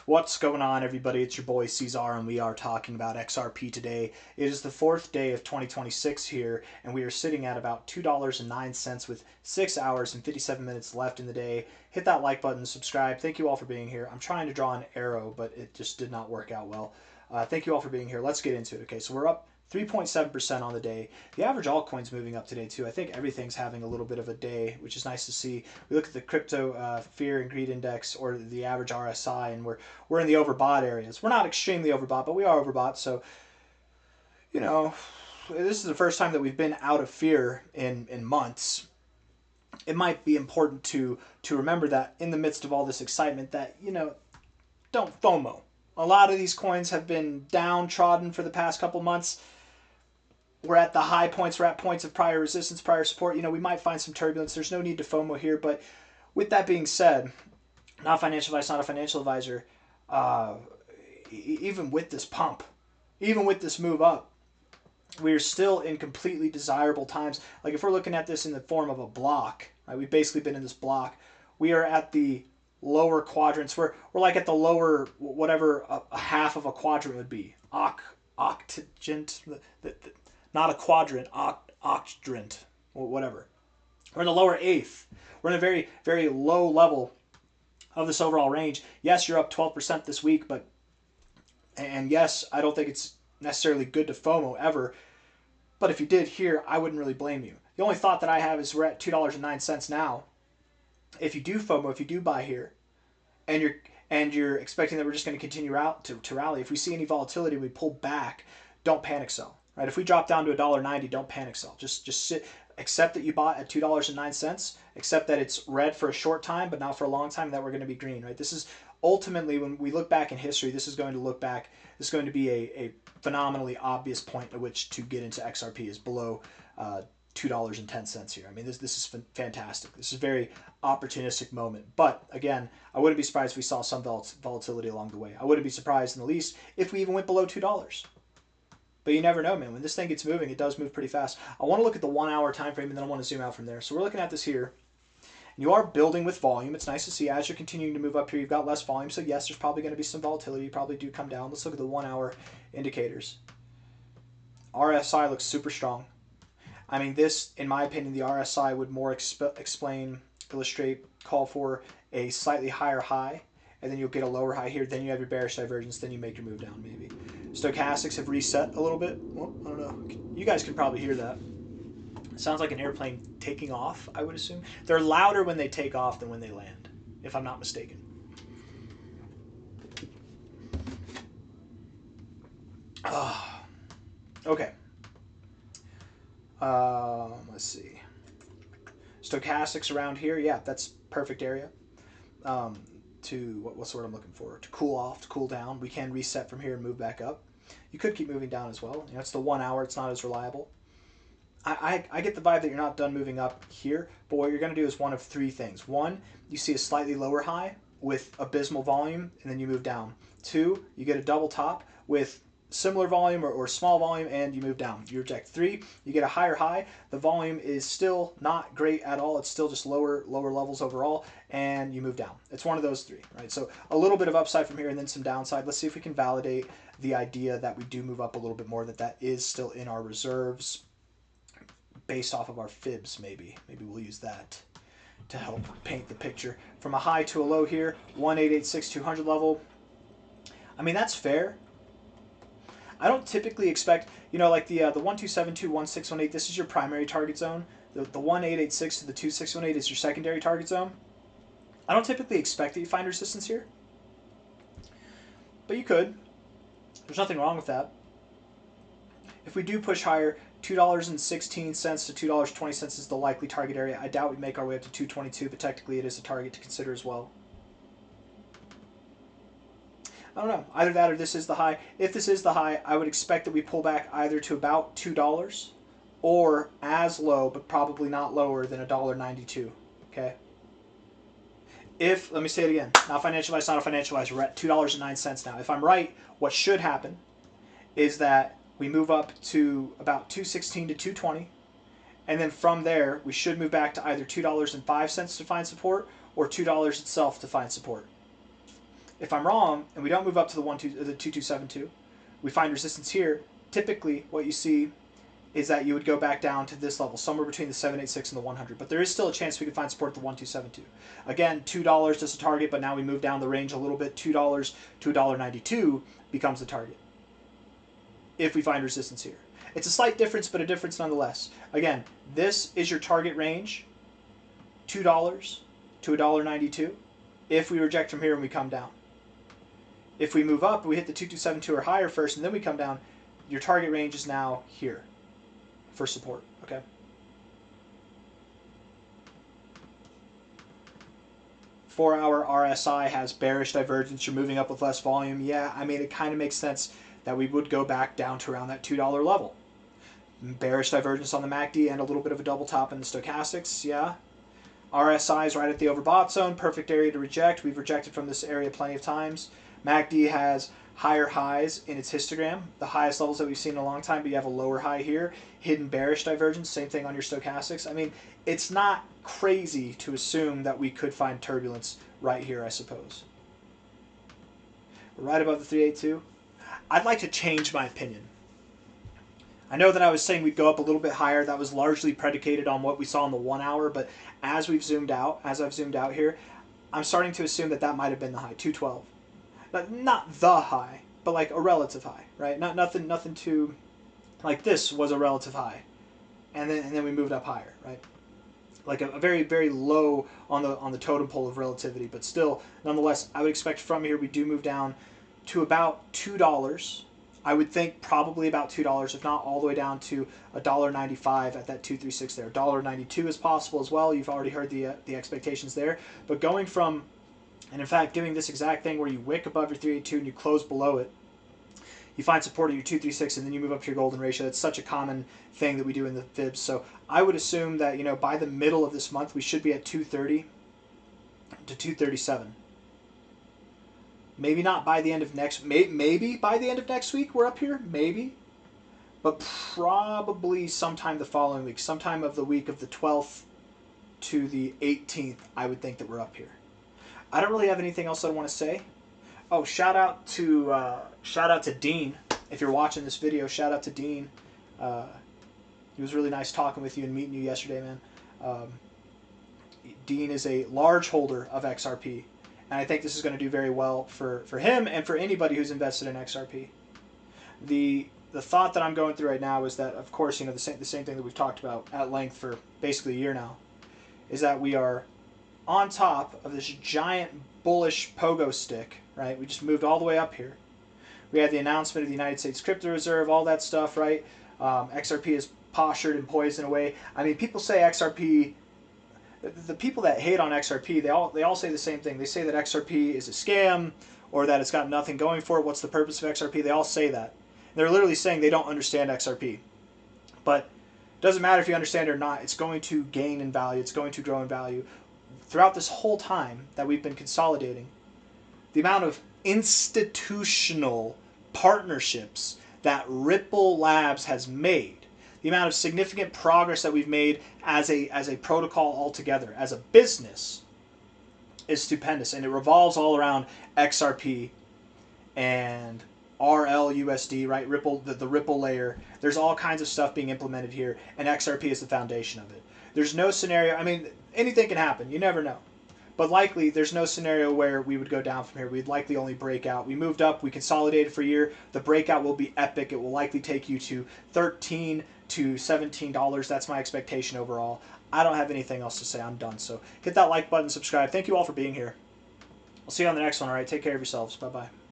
What's going on, everybody? It's your boy C-Zar, and we are talking about XRP today. It is the 4th day of 2026 here, and we are sitting at about $2.09 with 6 hours and 57 minutes left in the day. Hit that like button, subscribe. Thank you all for being here. I'm trying to draw an arrow, but it just did not work out well. Thank you all for being here. Let's get into it. Okay, so we're up 3.7% on the day. The average altcoin's moving up today too. I think everything's having a little bit of a day, which is nice to see. We look at the crypto fear and greed index, or the average RSI, and we're in the overbought areas. We're not extremely overbought, but we are overbought. So, you know, this is the first time that we've been out of fear in months. It might be important to remember that in the midst of all this excitement that, don't FOMO. A lot of these coins have been downtrodden for the past couple months. We're at the high points. We're at points of prior resistance, prior support. We might find some turbulence. There's no need to FOMO here. But with that being said, not financial advice, not a financial advisor, even with this pump, even with this move up, we're still in completely desirable times. Like if we're looking at this in the form of a block, right? We've basically been in this block. We are at the lower quadrants. We're like at the lower, whatever a half of a quadrant would be. Octagent. Not a quadrant, octadrant, or whatever. We're in the lower eighth. We're in a very, very low level of this overall range. Yes, you're up 12% this week, and yes, I don't think it's necessarily good to FOMO ever, but if you did here, I wouldn't really blame you. The only thought that I have is we're at $2.09 now. If you do FOMO, if you do buy here, and you're expecting that we're just going to continue out to rally, if we see any volatility, we pull back, don't panic sell. Right? If we drop down to $1.90, don't panic sell. Just sit, accept that you bought at $2.09, accept that it's red for a short time, but not for a long time, that we're going to be green. Right? This is ultimately, when we look back in history, this is going to be a phenomenally obvious point at which to get into XRP is below $2.10 here. I mean, this is fantastic. This is a very opportunistic moment. But again, I wouldn't be surprised if we saw some volatility along the way. I wouldn't be surprised in the least if we even went below $2. But you never know, man. When this thing gets moving, it does move pretty fast. I want to look at the 1 hour time frame, and then I want to zoom out from there. So we're looking at this here. You are building with volume. It's nice to see as you're continuing to move up here, you've got less volume. So yes, there's probably going to be some volatility. You probably do come down. Let's look at the 1 hour indicators. RSI looks super strong. I mean, this, in my opinion, the RSI would more explain, illustrate, call for a slightly higher high, and then you'll get a lower high here. Then you have your bearish divergence. Then you make your move down, maybe. Stochastics have reset a little bit. Well, I don't know. You guys can probably hear that. It sounds like an airplane taking off, I would assume. They're louder when they take off than when they land, if I'm not mistaken. Okay. Let's see. Stochastics around here. Yeah, that's perfect area. What's the word I'm looking for? To cool off, to cool down. We can reset from here and move back up. You could keep moving down as well. It's the 1 hour. It's not as reliable. I get the vibe that you're not done moving up here, but what you're going to do is one of three things. One, you see a slightly lower high with abysmal volume, and then you move down. Two, you get a double top with similar volume or small volume, and you move down. You reject. Three, you get a higher high. The volume is still not great at all. It's still just lower levels overall, and you move down. It's one of those three, right? So a little bit of upside from here and then some downside. Let's see if we can validate the idea that we do move up a little bit more, that is still in our reserves based off of our fibs, maybe. Maybe we'll use that to help paint the picture. From a high to a low here, 1886200 level. I mean, that's fair. I don't typically expect, like the 1272, 1618, this is your primary target zone. The 1886 to the 2618 is your secondary target zone. I don't typically expect that you find resistance here, but you could. There's nothing wrong with that. If we do push higher, $2.16 to $2.20 is the likely target area. I doubt we'd make our way up to 222, but technically it is a target to consider as well. I don't know. Either that or this is the high. If this is the high, I would expect that we pull back either to about $2 or as low, but probably not lower than $1.92. Okay? Let me say it again. Not financial advice, not a financial advisor. We're at $2.09 now. If I'm right, what should happen is that we move up to about 216 to 220, and then from there, we should move back to either $2.05 to find support or $2 itself to find support. If I'm wrong and we don't move up to the 2272, we find resistance here. Typically, what you see is that you would go back down to this level, somewhere between the 786 and the 100. But there is still a chance we could find support at the 1272. Again, $2 is a target, but now we move down the range a little bit. $2 to $1.92 becomes the target if we find resistance here. It's a slight difference, but a difference nonetheless. Again, this is your target range, $2 to $1.92, if we reject from here and we come down. If we move up, we hit the 2272 or higher first, and then we come down, your target range is now here for support, okay? Four-hour RSI has bearish divergence. You're moving up with less volume. Yeah, I mean, it kind of makes sense that we would go back down to around that $2 level. Bearish divergence on the MACD and a little bit of a double top in the stochastics, yeah. RSI is right at the overbought zone, perfect area to reject. We've rejected from this area plenty of times. MACD has higher highs in its histogram, the highest levels that we've seen in a long time, but you have a lower high here. Hidden bearish divergence, same thing on your stochastics. I mean, it's not crazy to assume that we could find turbulence right here, I suppose. We're right above the 382. I'd like to change my opinion. I know that I was saying we'd go up a little bit higher. That was largely predicated on what we saw in the 1 hour, but as I've zoomed out here, I'm starting to assume that that might have been the high, 212. Not the high, but like a relative high, right? Nothing too, like this was a relative high, and then we moved up higher, right? Like a very, very low on the totem pole of relativity, but still, nonetheless, I would expect from here we do move down to about $2. I would think probably about $2, if not all the way down to $1.95 at that 236 there. $1.92 is possible as well. You've already heard the expectations there. But going from, and in fact, doing this exact thing where you wick above your 382 and you close below it, you find support at your 236 and then you move up to your golden ratio. That's such a common thing that we do in the fibs. So I would assume that, you know, by the middle of this month we should be at 230 to 237. Maybe not by the end of maybe by the end of next week we're up here, maybe. But probably sometime the following week, sometime of the week of the 12th to the 18th, I would think that we're up here. I don't really have anything else that I want to say. Oh, shout out to Dean. If you're watching this video, shout out to Dean. It was really nice talking with you and meeting you yesterday, man. Dean is a large holder of XRP. And I think this is going to do very well for him and for anybody who's invested in XRP. The thought that I'm going through right now is that, of course, you know, the same thing that we've talked about at length for basically a year now, is that we are on top of this giant bullish pogo stick, right? We just moved all the way up here. We had the announcement of the United States Crypto Reserve, all that stuff, right? XRP is postured and poised in a way. I mean, people say XRP... The people that hate on XRP, they all say the same thing. They say that XRP is a scam or that it's got nothing going for it. What's the purpose of XRP? They all say that. They're literally saying they don't understand XRP. But it doesn't matter if you understand it or not. It's going to gain in value. It's going to grow in value. Throughout this whole time that we've been consolidating, the amount of institutional partnerships that Ripple Labs has made, the amount of significant progress that we've made as a protocol altogether, as a business, is stupendous. And it revolves all around XRP and RLUSD, right? Ripple, the Ripple layer. There's all kinds of stuff being implemented here, and XRP is the foundation of it. There's no scenario, I mean, anything can happen. You never know. But likely, there's no scenario where we would go down from here. We'd likely only break out. We moved up. We consolidated for a year. The breakout will be epic. It will likely take you to $13 to $17. That's my expectation overall. I don't have anything else to say. I'm done. So hit that like button, subscribe. Thank you all for being here. I'll see you on the next one, all right? Take care of yourselves. Bye-bye.